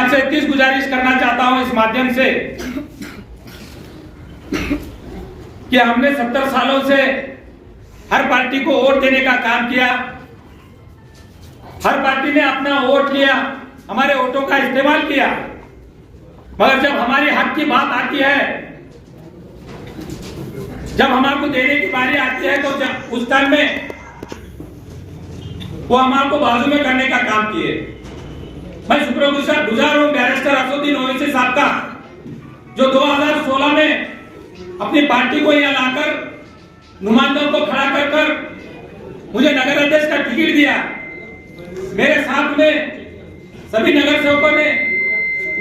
आपसे एक चीज गुजारिश करना चाहता हूं इस माध्यम से कि हमने 70 सालों से हर पार्टी को वोट देने का काम किया, हर पार्टी ने अपना वोट लिया, हमारे वोटों का इस्तेमाल किया, मगर जब हमारी हक की बात आती है, जब हमारे देने की बारी आती है, तो उस टाइम में वो हमारे बाजू में करने का काम किए। मैं शुक्रगुजार हूं बैरिस्टर असदुद्दीन ओवैसी साहब का, जो 2016 में अपनी पार्टी को यहां लाकर नुमाइंदों को खड़ा कर मुझे नगर अध्यक्ष का टिकट दिया। मेरे साथ में सभी नगर सेवकों ने,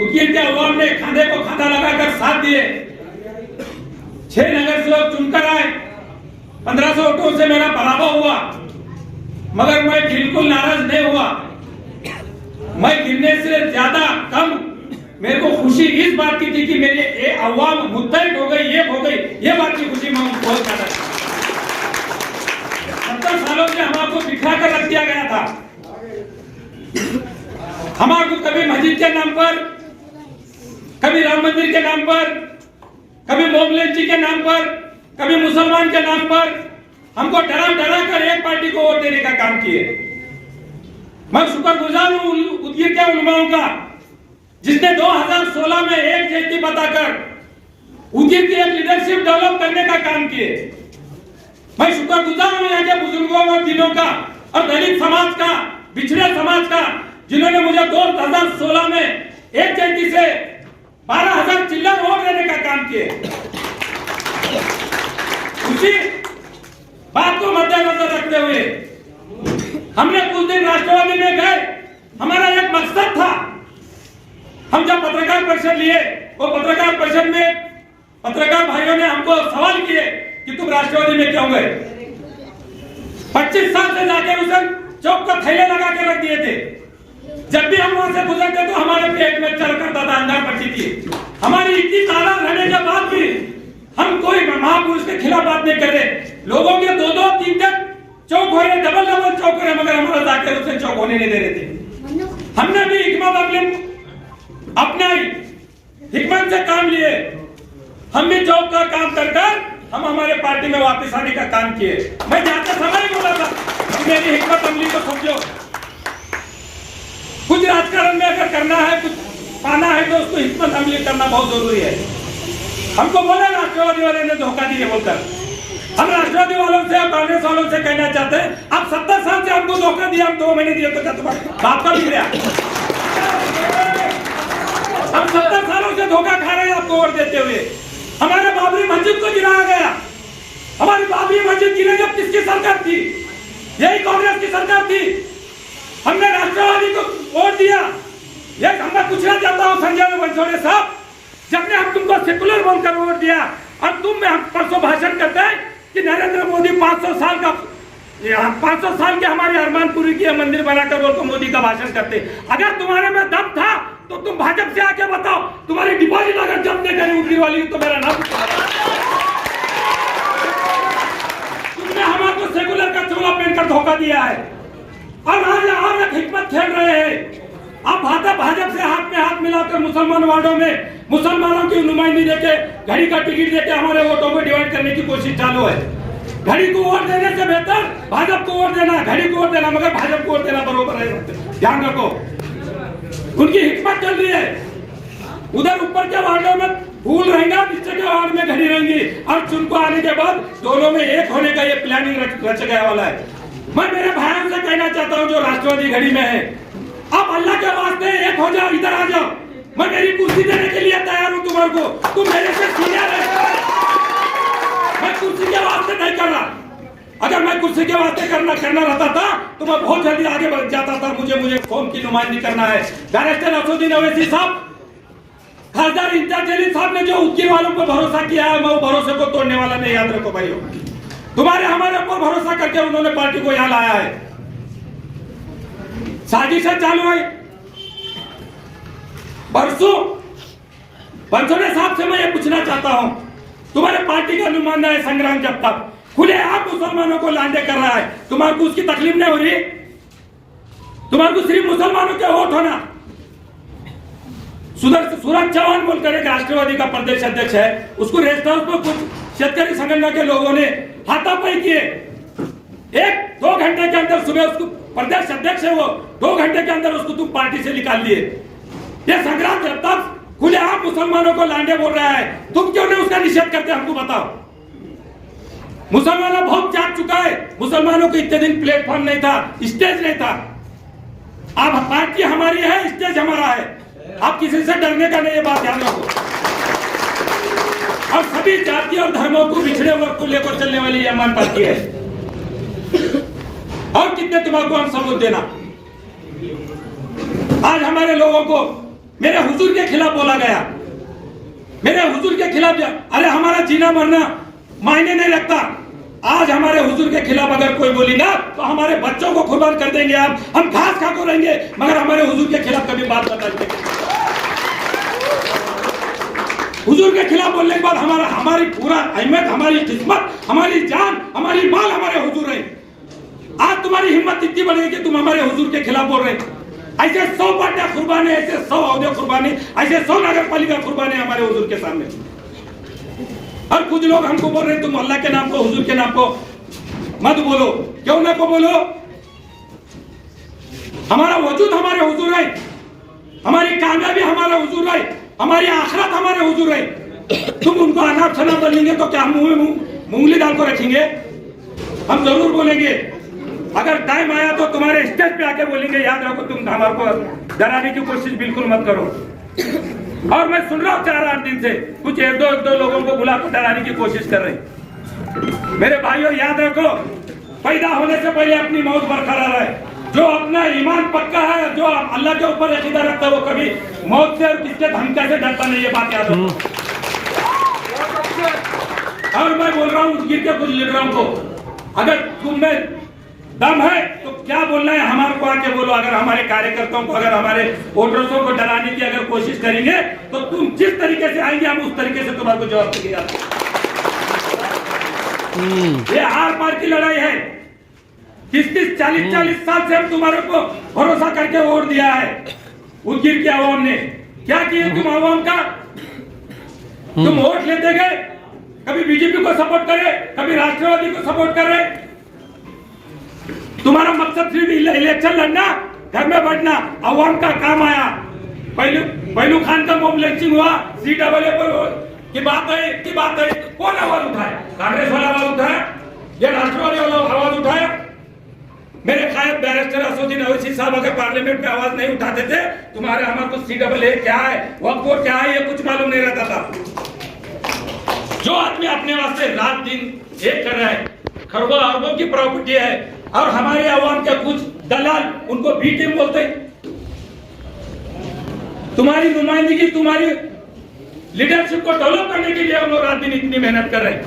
उकील के अवाम ने खांधे को खांधा लगाकर साथ दिए। 6 नगर सेवक चुनकर आए, 1500 वोटों से मेरा पराभव हुआ, मगर मैं बिल्कुल नाराज नहीं हुआ। मैं गिरने से ज्यादा कम मेरे को खुशी इस बात की थी कि मेरी ये अवाम मुत्तहिद हो गई, एक हो गई, ये बात की खुशी मैं बहुत ज्यादा। 70 सालों से हमारे बिखरा कर रख दिया गया था। हमारे को कभी मस्जिद के नाम पर, कभी राम मंदिर के नाम पर, कभी मोमलेन जी के नाम पर, कभी मुसलमान के नाम पर हमको डरा कर एक पार्टी को वोट देने का काम किए। मैं शुक्रगुजार हूं उदगीर के उलमाओं का, जिसने 2016 में एक जयंती बताकर उदगीर की एक लीडरशिप डेवलप करने का काम किए। मैं शुक्रगुजार हूं यहाँ के बुजुर्गों और दिनों का और दलित समाज का, पिछड़े समाज का, जिन्होंने मुझे 2016 में एक जयंती से 12,000 चिल्लर वोट देने का काम किए। उसी बात को मद्देनजर रखते हुए हमने कुछ दिन राष्ट्रवादी में गए। हमारा एक मकसद था, हम जब पत्रकार परिषद लिए, वो पत्रकार परिषद में पत्रकार भाइयों ने हमको सवाल किए कि तुम राष्ट्रवादी में क्यों गए। 25 साल से जाकर उसे चौक पर थैले लगा के रख दिए थे। जब भी हम वहां से गुजरते तो हमारे पेट में चल करता था, अंदर पड़ती थी। हमारी इतनी तादाद रहने के बाद भी हम कोई महापुरुष के खिलाफ बात नहीं कर रहे। लोगों के 2-2, 3-3 चौक हो रहे, डबल चौक हो रहे, मगर हमारा जाकर उसे चौक होने नहीं दे रहे थे। हमने भी हिकमत अपनाई, हिकमत से काम लिए। हम भी चौक का काम कर हम हमारे पार्टी में वापस आने का काम किए। मैं जाते समय बोला था कि मेरी हिकमत अमली को समझो। कुछ राजकारण में अगर करना है, कुछ पाना है, तो उसको हिकमत अमली करना बहुत जरूरी है। हमको बोला राष्ट्रवादी वाले ने धोखा दिए बोलकर। हम राष्ट्रवादी वालों से और कांग्रेस वालों से कहना चाहते हैं, आप 70 साल से हमको धोखा दिया, हम 2 महीने दिए तो क्या तुम्हारे बाप का भी गया? हम 70 सालों से धोखा खा रहे हैं आपको वोट देते हुए। हमारे बाबरी मस्जिद को गिराया गया। हमारी बाबरी मस्जिद गिरे जब किसकी सरकार थी? यही कांग्रेस की सरकार थी। हमने राष्ट्रवादी को वोट दिया। ये मैं पूछना चाहता हूं संजय वंशोड़े साहब, जब ने हम तुमको सेकुलर बनकर वोट दिया और तुम में हम परसों भाषण करते हैं कि नरेंद्र मोदी 500 साल के हमारे अरमान पूरी किए मंदिर बनाकर बोल को मोदी का भाषण करते। अगर तुम्हारे में दम था तो तुम भाजपा से आके बताओ, तुम्हारी डिपॉजिट अगर जब्त नहीं करी उगली वाली तो मेरा नाम। तुमने हमारे सेकुलर का चोला पहनकर धोखा दिया है और आज एक हिकमत खेल रहे हैं। आप भाजपा से हाथ में हाथ मिलाकर मुसलमान वार्डों में मुसलमानों की नुमाइंदगी देके, घड़ी का टिकट देके हमारे वोटों को डिवाइड करने की कोशिश चालू है। घड़ी को वोट देने से बेहतर भाजपा को वोट देना, घड़ी को वोट देना, मगर भाजपा को वोट देना बरोबर है। ध्यान रखो, उनकी हिकमत चल रही है। उधर ऊपर के वार्डों में फूल रहेगा, नीचे के वार्ड में घड़ी रहेंगी और चुनको आने के बाद दोनों में एक होने का ये प्लानिंग रच गया वाला है। मैं मेरे भाइयों से कहना चाहता हूँ जो राष्ट्रवादी घड़ी में है, आप अल्लाह के वास्ते एक हो जाओ, इधर आ जाओ। मैं मेरी कुर्सी देने के लिए तैयार हूँ तुम्हारे को, तुम मेरे से सीनियर है। मैं कुर्सी के वास्ते नहीं कर रहा। अगर मैं कुर्सी के वास्ते करना रहता था तो मैं बहुत जल्दी आगे बढ़ जाता था। मुझे कौम की नुमाइंदगी करना है। बैरिस्टर असदुद्दीन ओवैसी साहब, खासदार इंचार्ज जलील साहब ने जो उदगीर वालों पर भरोसा किया है, मैं वो भरोसे को तोड़ने वाला नहीं। याद रखो भाइयों, तुम्हारे हमारे ऊपर भरोसा करके उन्होंने पार्टी को यहाँ लाया है। साजिशें चालू है। परसों वंशोड़े साहब से मैं ये पूछना चाहता हूं, तुम्हारे पार्टी का नुमाइंदा है संग्राम जब तक खुले आप मुसलमानों को लांडे कर रहा है, तुम्हारे को उसकी तकलीफ नहीं हो रही? तुम्हारे को सिर्फ मुसलमानों के वोट होना, सूरज चौहान बोलकर एक राष्ट्रवादी का प्रदेश अध्यक्ष है, उसको रेस्ट हाउस में कुछ शेतकरी संगठन के लोगों ने हाथापाई किए। 1-2 घंटे के अंदर, सुबह उसको प्रदेश अध्यक्ष है वो, 2 घंटे के अंदर उसको तुम पार्टी से निकाल दिए। ये संग्राम जब तक खुलेआम मुसलमानों को लांडे बोल रहा है, तुम क्यों नहीं उसका निषेध करते, हमको बताओ। मुसलमानों बहुत जाग चुका है, मुसलमानों को इतने दिन प्लेटफॉर्म नहीं था, स्टेज नहीं था। अब पार्टी हमारी है, स्टेज हमारा है, आप किसी से डरने का नहीं, ये बात ध्यान रखो। और सभी जाति और धर्मों को, पिछड़े वर्ग को लेकर चलने वाली ये अमान पार्टी है। और कितने तुम्हारे हम सबूत देना। आज हमारे लोगों को मेरे हुजूर के खिलाफ बोला गया, मेरे हुजूर के खिलाफ, अरे हमारा जीना मरना मायने नहीं रखता। आज हमारे हुजूर के खिलाफ अगर कोई बोली ना, तो हमारे बच्चों को कुर्बान कर देंगे, हम घास खा को रहेंगे, मगर हमारे हुजूर के खिलाफ कभी बात मत करेंगे। हुजूर के खिलाफ बोलने के बाद हमारी पूरा अहमियत, हमारी किस्मत, हमारी जान, हमारी माल हमारे हुजूर है। आज तुम्हारी हिम्मत इतनी बढ़ेगी कि तुम हमारे हुजूर के खिलाफ बोल रहे हैं। ऐसे 100 पार्टियां कुर्बानी, ऐसे 100 औहदे कुर्बानी, ऐसे 100 नगर पालिका कुर्बानी हमारे हुजूर के सामने। और कुछ लोग हमको बोल रहे हैं तुम अल्लाह के नाम को, हुजूर के नाम को मत बोलो। क्यों ना को बोलो? हमारा वजूद हमारे हुजूर है, हमारी कामयाबी हमारा हुजूर है, हमारी आखिरत हमारे हुजूर है। तुम उनको अनाप शनाप बोलेंगे तो क्या मुंह में मूंगली डाल को रखेंगे? हम जरूर बोलेंगे, अगर टाइम आया तो तुम्हारे स्टेज पे आके बोलेंगे। याद रखो, तुम हमारे को डराने की कोशिश बिल्कुल मत करो। और मैं सुन रहा हूँ 4-8 दिन से कुछ एक दो लोगों को बुला कर डराने की कोशिश कर रहे। मेरे भाइयों याद रखो, पैदा होने से पहले अपनी मौत बरकरार है। जो अपना ईमान पक्का है, जो अल्लाह के ऊपर अकीदा रखता है, वो कभी मौत से और किसके धमकी से डरता नहीं। ये बात याद रखो। और मैं बोल रहा हूँ उस गिर के कुछ लीडरों को, अगर तुम में दम है तो क्या बोलना है हमारे को आके बोलो। अगर हमारे कार्यकर्ताओं को, अगर हमारे वोटर्स को डराने की अगर कोशिश करेंगे तो तुम जिस तरीके से आएंगे हम उस तरीके से तुम्हारे को जवाब देंगे। ये आर पार की लड़ाई है। 30-40 साल से हम तुम्हारे को भरोसा करके वोट दिया है। उदगिर की आवाम ने क्या किया? तुम आवाम का तुम वोट लेते गए, कभी बीजेपी को सपोर्ट करे, कभी राष्ट्रवादी को सपोर्ट कर रहे। तुम्हारा मकसद सिर्फ इलेक्शन लड़ना, घर में बैठना। अवाम का काम आया। पहलू खान का मोब लंचिंग हुआ, CAA पर की बात है, कौन आवाज उठाया? कांग्रेस वाला आवाज उठाया या राष्ट्रवादी वाला आवाज उठाया? मेरे कायद बैरिस्टर असदुद्दीन ओवैसी साहब अगर पार्लियामेंट में आवाज नहीं उठाते थे, तुम्हारे हमारे को CAA क्या है, वक्फ क्या है, ये कुछ मालूम नहीं रहता था। जो आदमी अपने वास्ते रात दिन एक कर रहा है, खरबों अरबों की प्रॉपर्टी है, और हमारे आवाम के कुछ दलाल उनको बी टीम बोलते हैं। तुम्हारी नुमाइंदगी, तुम्हारी लीडरशिप को डेवलप करने के लिए हम लोग रात दिन इतनी मेहनत कर रहे हैं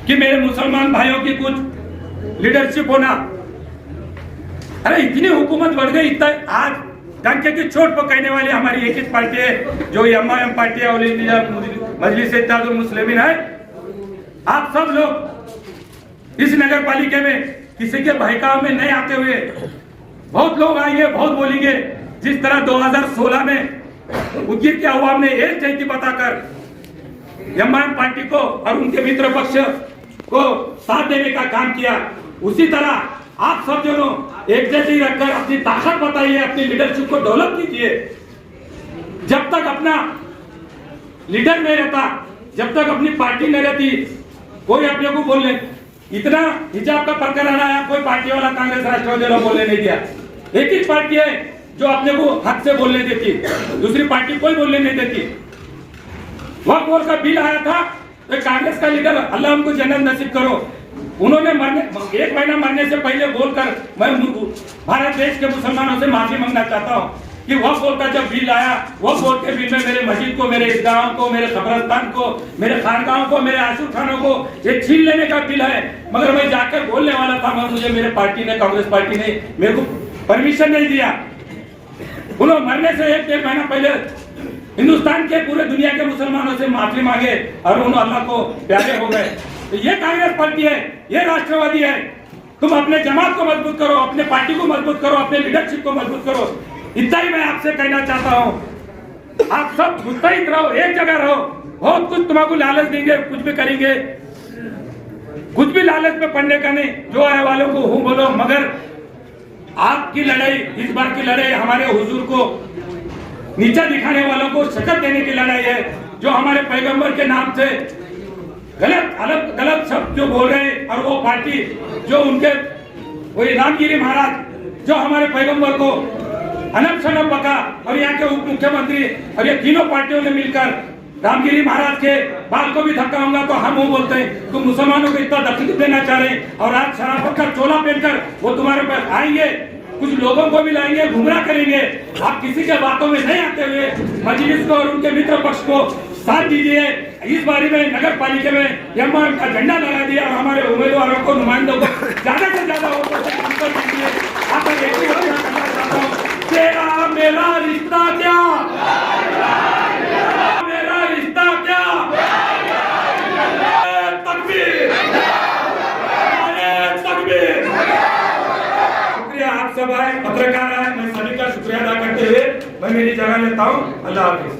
कि मेरे मुसलमान भाइयों की कुछ लीडरशिप होना। अरे इतनी हुकूमत बढ़ गई, इतना आज डंके की चोट पर कहने वाली हमारी एक ही पार्टी है, जो MIM पार्टी है, ऑल इंडिया मजलिस इत्तेहादुल मुस्लिमीन है। आप सब लोग इस नगर पालिका में किसी के बहकाव में नहीं आते हुए, बहुत लोग आएंगे, बहुत बोलेंगे। जिस तरह 2016 में उदगिर के अवाम ने एक जैती बताकर MIM पार्टी को और उनके मित्र पक्ष को साथ देने का काम किया, उसी तरह आप सब दोनों एक जैसी रखकर अपनी ताकत बताइए, अपनी लीडरशिप को डेवलप कीजिए। जब तक अपना लीडर नहीं रहता, जब तक अपनी पार्टी नहीं रहती, कोई अपने को बोलने इतना हिजाब का प्रकरण आया, कोई पार्टी वाला कांग्रेस राष्ट्रवादी वाला बोलने नहीं दिया। एक ही पार्टी है जो अपने को हक से बोलने देती, दूसरी पार्टी कोई बोलने नहीं देती। वक्फ बोर्ड का बिल आया था तो कांग्रेस का लीडर, अल्लाह उनको जन्नत नसीब करो, उन्होंने एक महीना मरने से पहले बोलकर मैं भारत देश के मुसलमानों से माफी मांगना चाहता हूँ कि वक्फ बोर्ड का जब बिल आया, वक्फ बोर्ड के बिल में मेरे मस्जिद को, मेरे ईदगाहों को, मेरे कब्रिस्तान को, मेरे खानगाहों को, मेरे आशूर खानों को ये छीन लेने का बिल है। मगर मैं जाकर बोलने वाला था, मगर मुझे मेरे पार्टी ने, कांग्रेस पार्टी ने मेरे को परमिशन नहीं दिया। उन्होंने मरने से 1-1.5 महीना पहले हिंदुस्तान के पूरे दुनिया के मुसलमानों से माफी मांगे और उन्होंने अल्लाह को प्यारे हो गए। तो ये कांग्रेस पार्टी है, ये राष्ट्रवादी है। तुम अपने जमात को मजबूत करो, अपने पार्टी को मजबूत करो, अपने लीडरशिप को मजबूत करो। इतना ही मैं आपसे कहना चाहता हूँ। आप सब मुस्तैद रहो, एक जगह रहो। बहुत कुछ तुमको लालच देंगे, कुछ भी करेंगे, कुछ भी लालच में पड़ने का नहीं। जो आए वालों को हूँ बोलो, मगर आपकी लड़ाई, इस बार की लड़ाई हमारे हुजूर को नीचा दिखाने वालों को शक्ल देने की लड़ाई है। जो हमारे पैगंबर के नाम से गलत शब्द जो बोल रहे हैं, और वो पार्टी जो उनके वही रामगिरी महाराज जो हमारे पैगंबर को अनब शनब बका, और यहाँ के उप मुख्यमंत्री और ये तीनों पार्टियों ने मिलकर रामगिरी महाराज के बाल को भी धक्काऊंगा, तो हम वो बोलते हैं तुम मुसलमानों को इतना तकलीफ देना चाह रहे हैं, और आज शराफत का चोला पहनकर वो तुम्हारे पास आएंगे, कुछ लोगों को भी लाएंगे, गुमराह करेंगे। आप किसी के बातों में नहीं आते हुए मजलिस को और उनके मित्र पक्ष को साथ दीजिए। इस बारी में नगर पालिका में एमआईएम का झंडा लगा दिया, और हमारे उम्मीदवारों को, नुमाइंदों को ज्यादा से ज्यादा वोटों से अंतर दीजिए। आप एक ही घोषणा करना चाहता हूँ, तेरा मेरा रिश्ता क्या, मेरा रिश्ता क्या, तकबीर, तकबीर। शुक्रिया आप सब आए, पत्रकार आए, मैं सभी का शुक्रिया अदा करते हुए मैं मेरी जगह लेता हूँ। अल्लाह हाफिज।